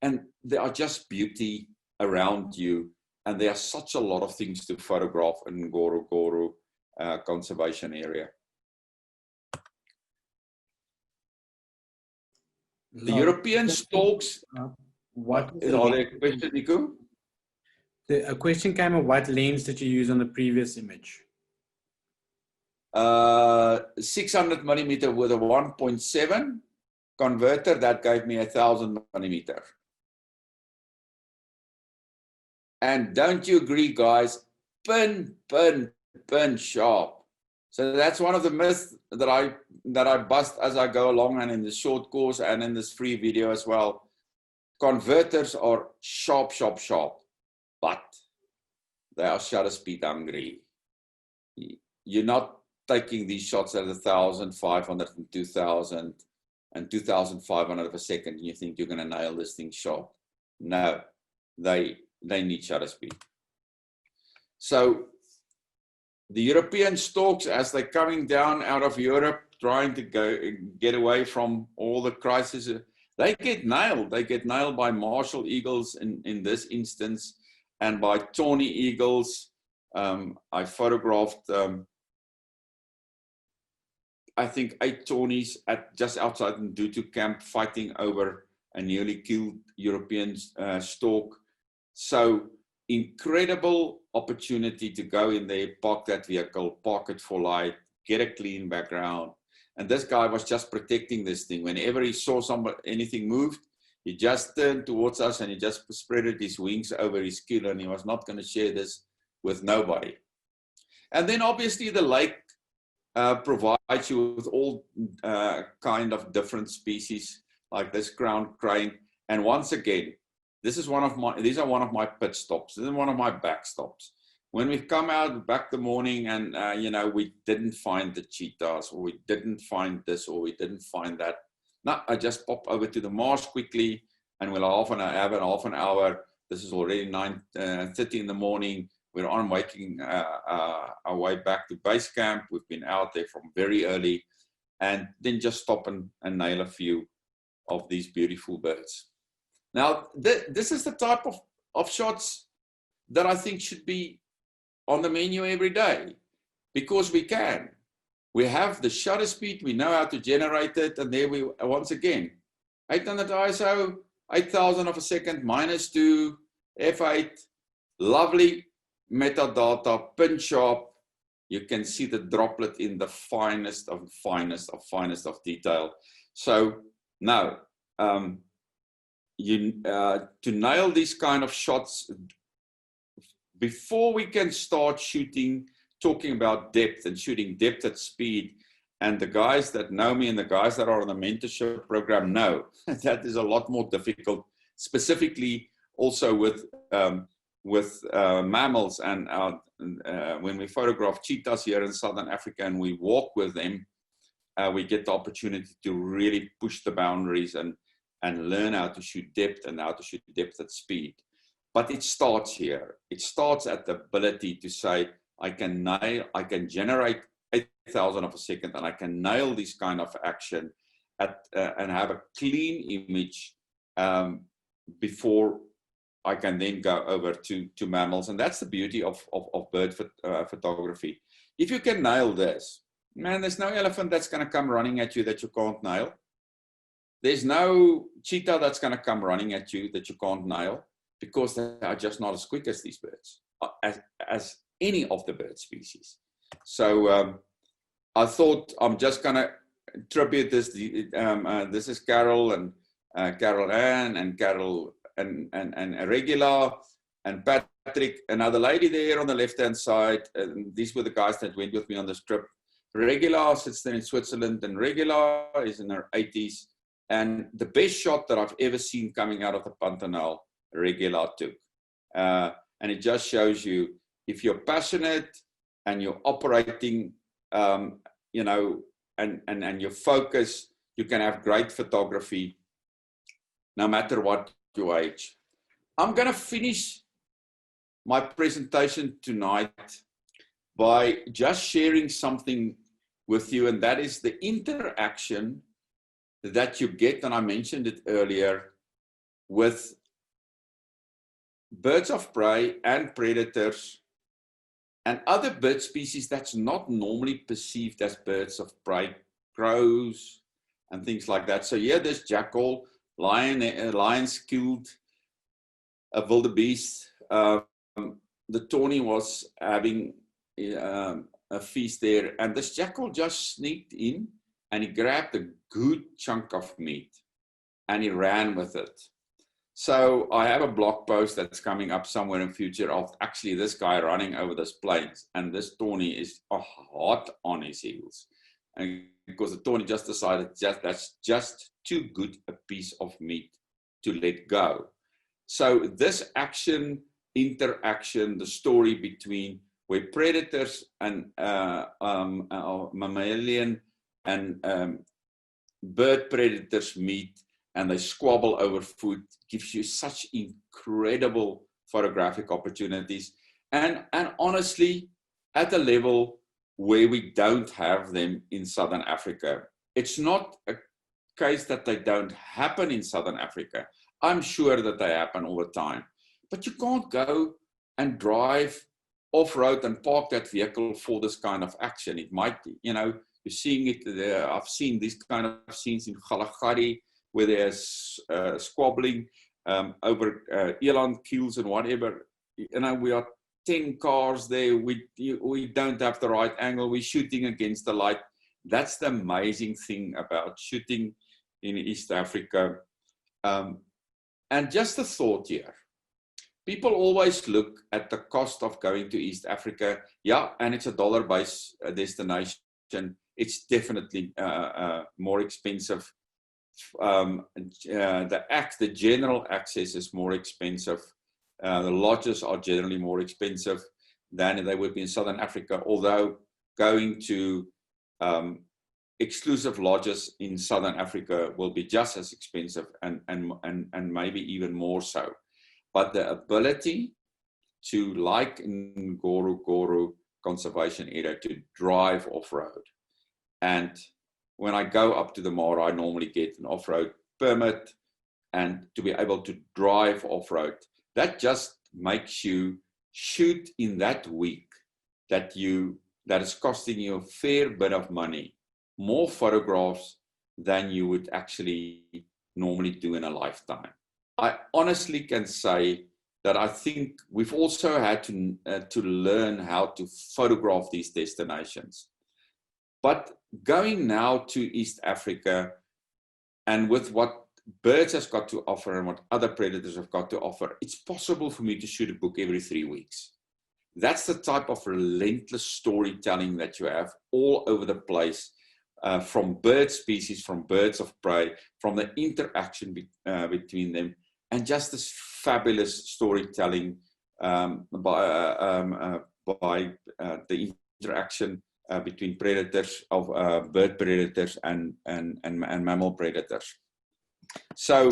and they are just beauty around you. And there are such a lot of things to photograph in Ngorongoro conservation area. The European storks. What is all there a question, Nico? A question came of what lens did you use on the previous image? 600mm with a 1.7 converter, that gave me 1000mm. And don't you agree, guys? Pin sharp. So that's one of the myths that I bust as I go along, and in the short course and in this free video as well. Converters are sharp, but they are shutter speed hungry. You're not taking these shots at 1,500 and 2,000 and 2,500 a second, and you think you're going to nail this thing sharp. No, they they need shutter speed. So the European storks, as they're coming down out of Europe, trying to get away from all the crises, they get nailed. They get nailed by martial eagles in this instance, and by tawny eagles. I photographed, I think, 8 tawnies just outside Ndutu camp fighting over a nearly killed European stork. So incredible opportunity to go in there, park that vehicle, park it for light, get a clean background. And this guy was just protecting this thing. Whenever he saw anything moved, he just turned towards us and he just spread his wings over his kill, and he was not going to share this with nobody. And then obviously the lake provides you with all kind of different species, like this crowned crane. And once again, these are one of my pit stops. This is one of my back stops. When we come out back the morning and, you know, we didn't find the cheetahs, or we didn't find this, or we didn't find that. No, I just pop over to the marsh quickly, and we'll have half an hour. This is already 9:30 in the morning. We're on making our way back to base camp. We've been out there from very early, and then just stop and nail a few of these beautiful birds. Now, this is the type of shots that I think should be on the menu every day, because we can. We have the shutter speed, we know how to generate it, and there we, once again, 800 ISO, 8,000 of a second, -2, f8, lovely metadata, pin sharp. You can see the droplet in the finest of detail. So now, to nail these kind of shots, before we can start shooting, talking about depth and shooting depth at speed, and the guys that know me and the guys that are on the mentorship program know that is a lot more difficult, specifically also with mammals. And when we photograph cheetahs here in Southern Africa and we walk with them, we get the opportunity to really push the boundaries and learn how to shoot depth and how to shoot depth at speed. But it starts here. It starts at the ability to say, I can generate 8,000 of a second, and I can nail this kind of action and have a clean image before I can then go over to mammals. And that's the beauty of bird photography. If you can nail this, man, there's no elephant that's going to come running at you that you can't nail. There's no cheetah that's going to come running at you that you can't nail, because they are just not as quick as these birds, as any of the bird species. So I thought I'm just going to tribute this. This is Carol and Carol Ann and Carol and Regula and Patrick, another lady there on the left-hand side. And these were the guys that went with me on this trip. Regula sits there in Switzerland, and Regula is in her 80s. And the best shot that I've ever seen coming out of the Pantanal, Regula took. And it just shows you, if you're passionate and you're operating, you know, and your focus, you can have great photography no matter what your age. I'm going to finish my presentation tonight by just sharing something with you, and that is the interaction that you get, and I mentioned it earlier, with birds of prey and predators and other bird species that's not normally perceived as birds of prey, crows and things like that. So here, this jackal, lions killed a wildebeest. The tawny was having a feast there, and this jackal just sneaked in and he grabbed a good chunk of meat and he ran with it. So I have a blog post that's coming up somewhere in future of actually this guy running over this plains, and this tawny is hot on his heels. And because the tawny just decided that's just too good a piece of meat to let go. So this interaction, the story between where predators and mammalian and bird predators meet and they squabble over food, gives you such incredible photographic opportunities, and honestly, at a level where we don't have them in Southern Africa. It's not a case that they don't happen in Southern Africa. I'm sure that they happen all the time, but you can't go and drive off-road and park that vehicle for this kind of action. It might be, you know, you're seeing it there. I've seen these kind of scenes in Kalahari where there's squabbling over eland kills and whatever. You know, we are 10 cars there. We don't have the right angle. We're shooting against the light. That's the amazing thing about shooting in East Africa. And just a thought here. People always look at the cost of going to East Africa. Yeah, and it's a dollar-based destination. It's definitely more expensive. The general access is more expensive. The lodges are generally more expensive than they would be in Southern Africa, although going to exclusive lodges in Southern Africa will be just as expensive and maybe even more so. But the ability to, like in Goro Conservation Area, to drive off-road. And when I go up to the Mara, I normally get an off-road permit, and to be able to drive off-road, that just makes you shoot in that week that is costing you a fair bit of money, more photographs than you would actually normally do in a lifetime. I honestly can say that I think we've also had to learn how to photograph these destinations. But going now to East Africa, and with what birds has got to offer and what other predators have got to offer, it's possible for me to shoot a book every 3 weeks. That's the type of relentless storytelling that you have all over the place, from bird species, from birds of prey, from the interaction between them, and just this fabulous storytelling by the interaction between predators, of bird predators and mammal predators. So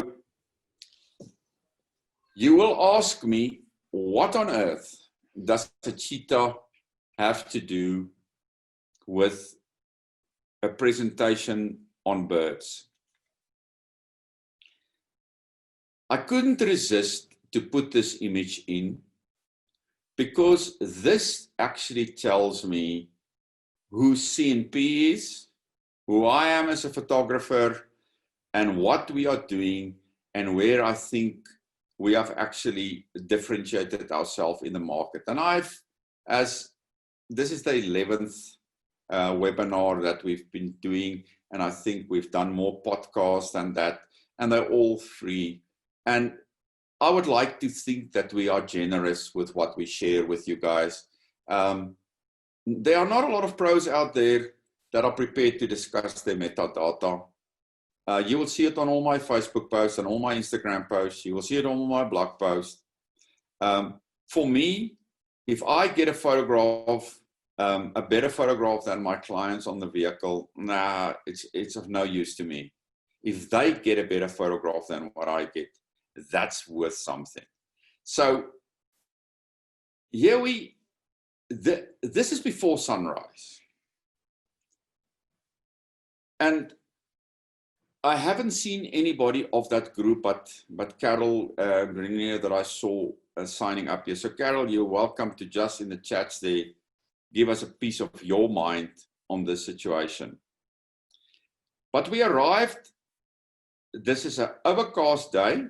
you will ask me, what on earth does a cheetah have to do with a presentation on birds? I couldn't resist to put this image in, because this actually tells me who CNP is, who I am as a photographer, and what we are doing, and where I think we have actually differentiated ourselves in the market. And this is the 11th webinar that we've been doing, and I think we've done more podcasts than that, and they're all free. And I would like to think that we are generous with what we share with you guys. There are not a lot of pros out there that are prepared to discuss their metadata. You will see it on all my Facebook posts and all my Instagram posts. You will see it on all my blog posts. For me, if I get a photograph, a better photograph than my clients on the vehicle, it's of no use to me. If they get a better photograph than what I get, that's worth something. So here this is before sunrise. And I haven't seen anybody of that group but Carol Grenier that I saw signing up here. So Carol, you're welcome to just in the chats there, give us a piece of your mind on this situation. But we arrived, this is an overcast day.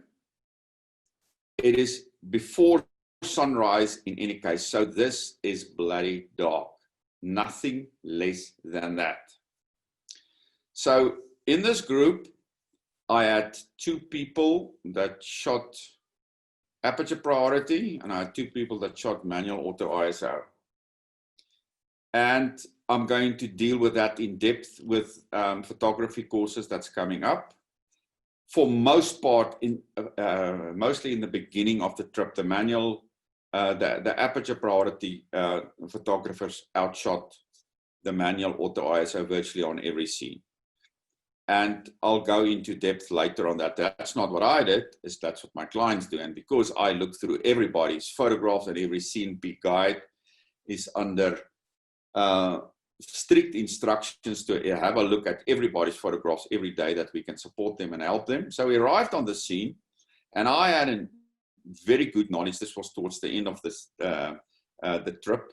It is before sunrise in any case, so this is bloody dark, nothing less than that. So in this group, I had 2 people that shot aperture priority, and I had 2 people that shot manual auto ISO. And I'm going to deal with that in depth with photography courses that's coming up. For most part, mostly in the beginning of the trip, the manual, the aperture priority photographers outshot the manual auto ISO virtually on every scene. And I'll go into depth later on that. That's not what I did, that's what my clients do. And because I look through everybody's photographs and every CNP guide is under strict instructions to have a look at everybody's photographs every day, that we can support them and help them. So we arrived on the scene, and I had a very good knowledge. This was towards the end of this the trip,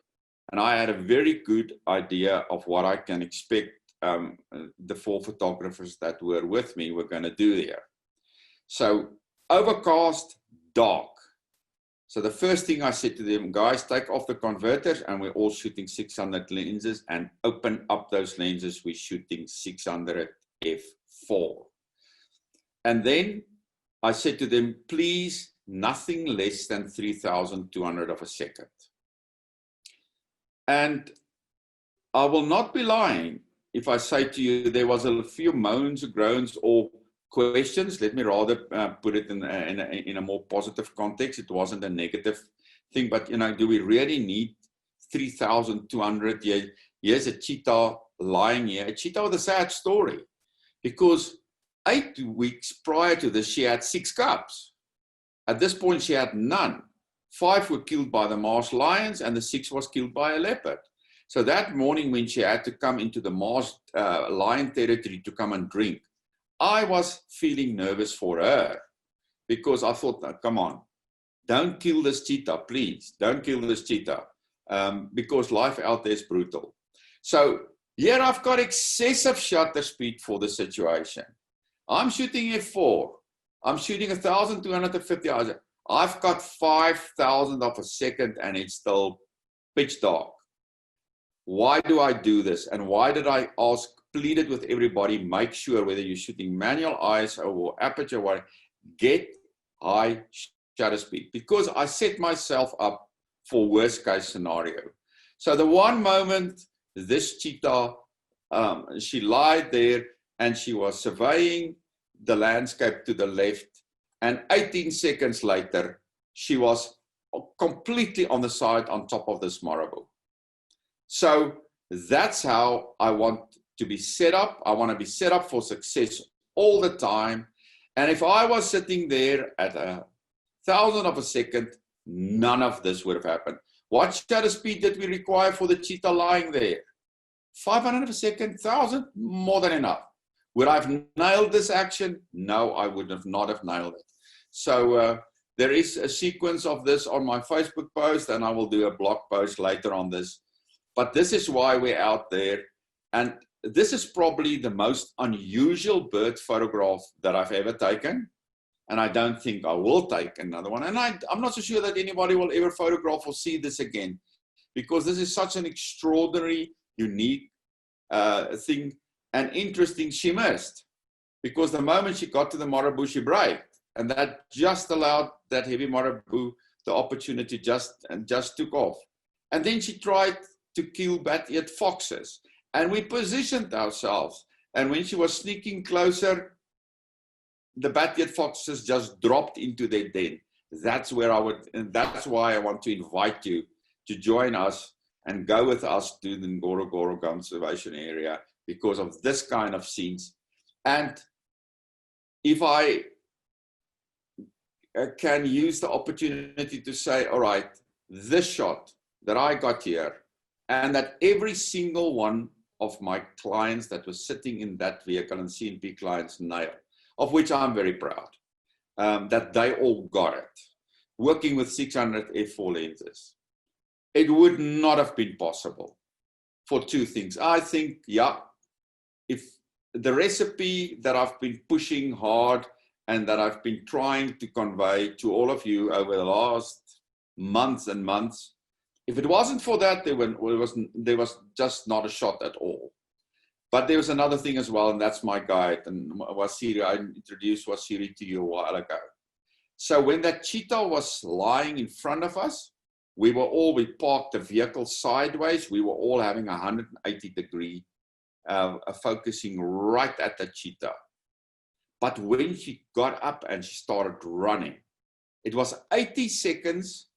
and I had a very good idea of what I can expect the 4 photographers that were with me were going to do there. So overcast, dark. So the first thing I said to them, guys, take off the converters, and we're all shooting 600 lenses, and open up those lenses. We're shooting 600 f4. And then I said to them, please, nothing less than 3,200 of a second. And I will not be lying if I say to you there was a few moans, groans, or questions. Let me rather put it in a more positive context. It wasn't a negative thing, but do we really need 3,200? Here's a cheetah lying here, a cheetah with a sad story, because 8 weeks prior to this, she had 6 cubs. At this point, she had none. 5 were killed by the marsh lions, and the 6th was killed by a leopard. So that morning, when she had to come into the marsh lion territory to come and drink, I was feeling nervous for her, because I thought, come on, don't kill this cheetah, please. Don't kill this cheetah, because life out there is brutal. So here I've got excessive shutter speed for the situation. I'm shooting f4. I'm shooting 1,250 hours. I've got 5,000 of a second, and it's still pitch dark. Why do I do this? And why did I pleaded with everybody, make sure whether you're shooting manual ISO or aperture, get high shutter speed, because I set myself up for worst case scenario. So the one moment this cheetah, she lied there and she was surveying the landscape to the left, and 18 seconds later, she was completely on the side on top of this marabou. So that's how I want to be set up. I want to be set up for success all the time. And if I was sitting there at 1,000 of a second, none of this would have happened. What shutter speed did we require for the cheetah lying there? 500 of a second, 1,000, more than enough. Would I have nailed this action? No, I would have not have nailed it. So there is a sequence of this on my Facebook post, and I will do a blog post later on this. But this is why we're out there. And this is probably the most unusual bird photograph that I've ever taken. And I don't think I will take another one. And I'm not so sure that anybody will ever photograph or see this again, because this is such an extraordinary, unique thing. And interesting, she missed, because the moment she got to the marabou, she braked. And that just allowed that heavy marabou the opportunity just took off. And then she tried to kill bat-eared foxes. And we positioned ourselves. And when she was sneaking closer, the bat-eared foxes just dropped into their den. That's where and that's why I want to invite you to join us and go with us to the Ngorongoro Conservation Area, because of this kind of scenes. And if I can use the opportunity to say, all right, this shot that I got here, and that every single one of my clients that was sitting in that vehicle, and CNP clients nailed, of which I'm very proud, that they all got it, working with 600 f4 lenses. It would not have been possible for 2 things. I think, yeah, if the recipe that I've been pushing hard and that I've been trying to convey to all of you over the last months and months, if it wasn't for that, there was just not a shot at all. But there was another thing as well, and that's my guide. And Wasiri, I introduced Wasiri to you a while ago. So when that cheetah was lying in front of us, we parked the vehicle sideways. We were all having 180-degree focusing right at the cheetah. But when she got up and she started running, it was 18 seconds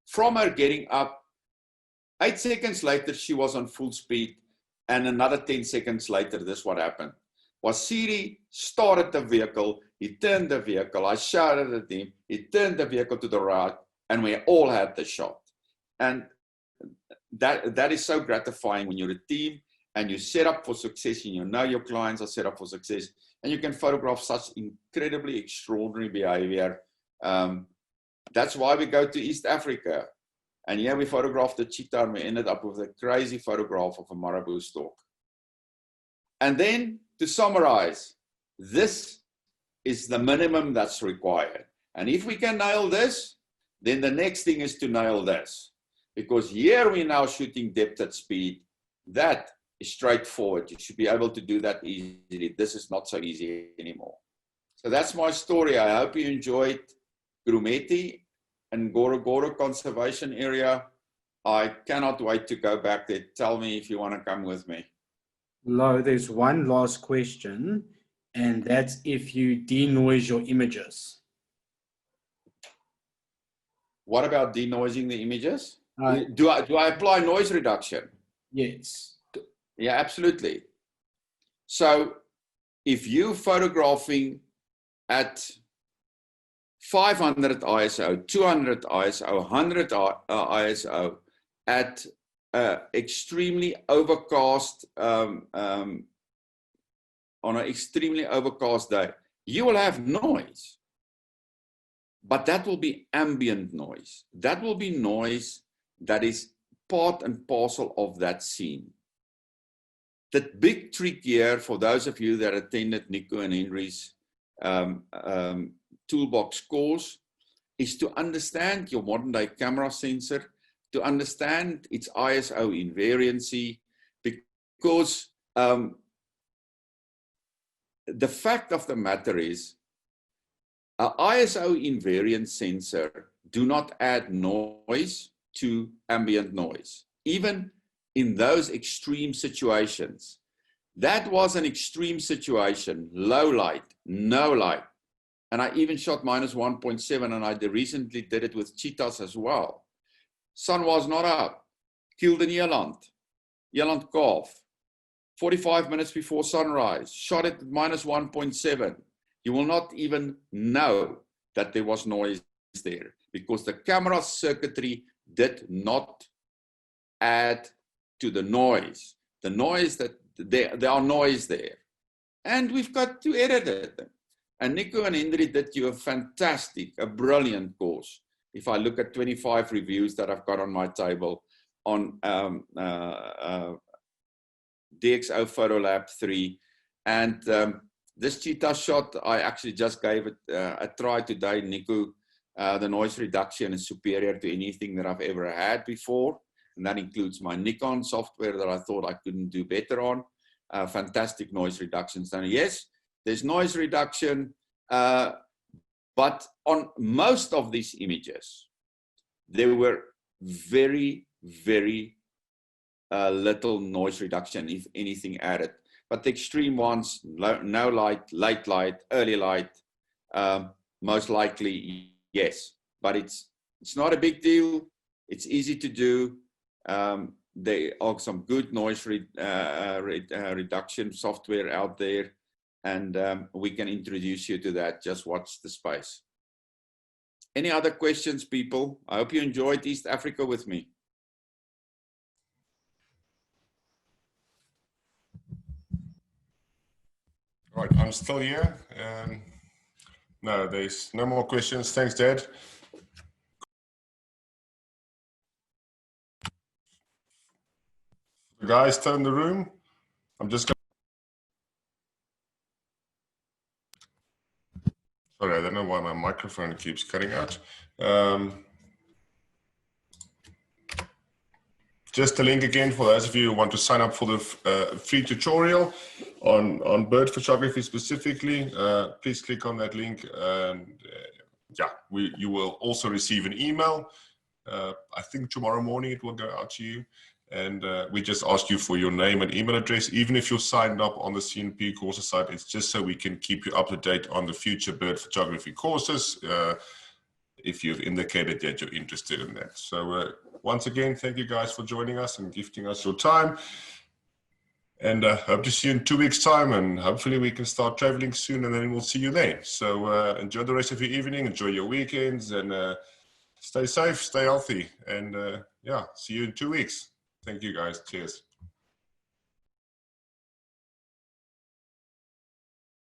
from her getting up. 8 seconds later, she was on full speed, And another 10 seconds later, this is what happened. Wasiri started the vehicle, he turned the vehicle, I shouted at him, he turned the vehicle to the right, and we all had the shot. And that is so gratifying when you're a team and you're set up for success, and you know your clients are set up for success, and you can photograph such incredibly extraordinary behavior. That's why we go to East Africa. And here we photographed the cheetah, and we ended up with a crazy photograph of a marabou stork. And then, to summarize, this is the minimum that's required. And if we can nail this, then the next thing is to nail this. Because here we're now shooting depth at speed. That is straightforward. You should be able to do that easily. This is not so easy anymore. So that's my story. I hope you enjoyed Grumeti and Gorogoro Conservation Area. I cannot wait to go back there. Tell me if you want to come with me. Lo, there's one last question, and that's if you denoise your images. What about denoising the images? Do I apply noise reduction? Yes. Yeah, absolutely. So if you're photographing at 500 ISO, 200 ISO, 100 ISO at extremely overcast, on an extremely overcast day, you will have noise. But that will be ambient noise. That will be noise that is part and parcel of that scene. The big trick here, for those of you that attended Nico and Henry's toolbox course, is to understand your modern day camera sensor, to understand its ISO invariancy, because the fact of the matter is, an ISO invariant sensor do not add noise to ambient noise, even in those extreme situations. That was an extreme situation, low light, no light. And I even shot -1.7, and I recently did it with cheetahs as well. Sun was not up, killed an eland calf, 45 minutes before sunrise, shot it at -1.7. You will not even know that there was noise there, because the camera circuitry did not add to the noise. The noise that there are noise there. And we've got to edit it. And Nico and Henry did you a brilliant course. If I look at 25 reviews that I've got on my table on DxO Photolab 3. And this cheetah shot, I actually just gave it a try today, Nico. The noise reduction is superior to anything that I've ever had before. And that includes my Nikon software that I thought I couldn't do better on. Fantastic noise reductions. And yes, there's noise reduction, but on most of these images, there were very, very little noise reduction, if anything, added. But the extreme ones, no light, late light, early light, most likely, yes. But it's not a big deal. It's easy to do. There are some good noise reduction software out there, and we can introduce you to that. Just watch the space. Any other questions, people? I hope you enjoyed East Africa with me. All right, I'm still here. No, there's no more questions. Thanks, Dad. The guys still in the room. I'm just going. Sorry, I don't know why my microphone keeps cutting out. Just a link again for those of you who want to sign up for the free tutorial on bird photography specifically. Please click on that link, and yeah, you will also receive an email. I think tomorrow morning it will go out to you. And we just ask you for your name and email address. Even if you're signed up on the CNP courses site, it's just so we can keep you up to date on the future bird photography courses, if you've indicated that you're interested in that. So once again, thank you guys for joining us and gifting us your time. And hope to see you in 2 weeks' time, and hopefully we can start traveling soon, and then we'll see you there. So enjoy the rest of your evening, enjoy your weekends, and stay safe, stay healthy, and yeah, see you in 2 weeks. Thank you, guys. Cheers.